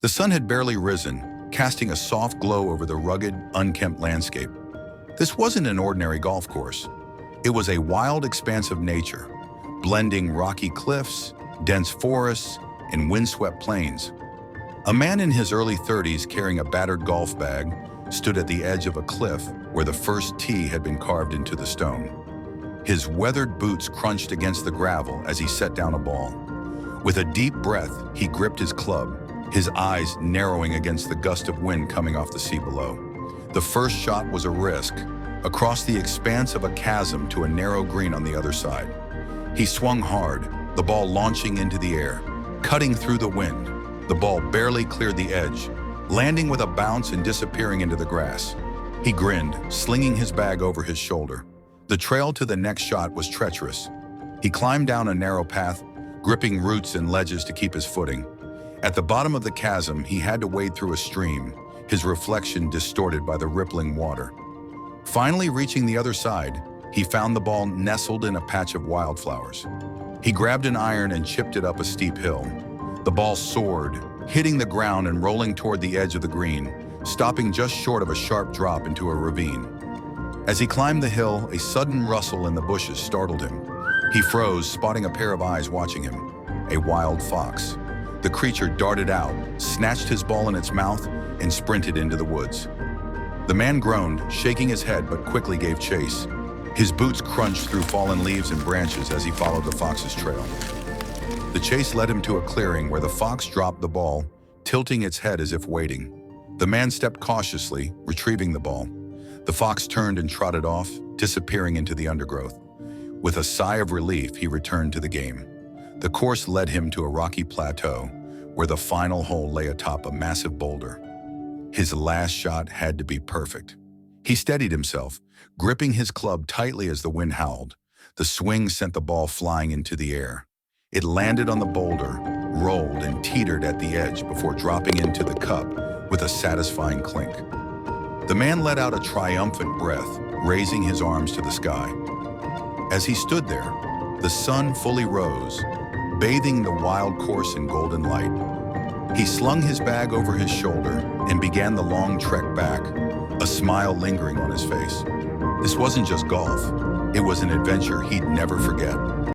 The sun had barely risen, casting a soft glow over the rugged, unkempt landscape. This wasn't an ordinary golf course. It was a wild expanse of nature, blending rocky cliffs, dense forests, and windswept plains. A man in his early 30s carrying a battered golf bag stood at the edge of a cliff where the first tee had been carved into the stone. His weathered boots crunched against the gravel as he set down a ball. With a deep breath, he gripped his club, his eyes narrowing against the gust of wind coming off the sea below. The first shot was a risk, across the expanse of a chasm to a narrow green on the other side. He swung hard, the ball launching into the air, cutting through the wind. The ball barely cleared the edge, landing with a bounce and disappearing into the grass. He grinned, slinging his bag over his shoulder. The trail to the next shot was treacherous. He climbed down a narrow path, gripping roots and ledges to keep his footing. At the bottom of the chasm, he had to wade through a stream, his reflection distorted by the rippling water. Finally reaching the other side, he found the ball nestled in a patch of wildflowers. He grabbed an iron and chipped it up a steep hill. The ball soared, hitting the ground and rolling toward the edge of the green, stopping just short of a sharp drop into a ravine. As he climbed the hill, a sudden rustle in the bushes startled him. He froze, spotting a pair of eyes watching him. A wild fox. The creature darted out, snatched his ball in its mouth, and sprinted into the woods. The man groaned, shaking his head, but quickly gave chase. His boots crunched through fallen leaves and branches as he followed the fox's trail. The chase led him to a clearing where the fox dropped the ball, tilting its head as if waiting. The man stepped cautiously, retrieving the ball. The fox turned and trotted off, disappearing into the undergrowth. With a sigh of relief, he returned to the game. The course led him to a rocky plateau, where the final hole lay atop a massive boulder. His last shot had to be perfect. He steadied himself, gripping his club tightly as the wind howled. The swing sent the ball flying into the air. It landed on the boulder, rolled and teetered at the edge before dropping into the cup with a satisfying clink. The man let out a triumphant breath, raising his arms to the sky. As he stood there, the sun fully rose, bathing the wild course in golden light. He slung his bag over his shoulder and began the long trek back, a smile lingering on his face. This wasn't just golf. It was an adventure he'd never forget.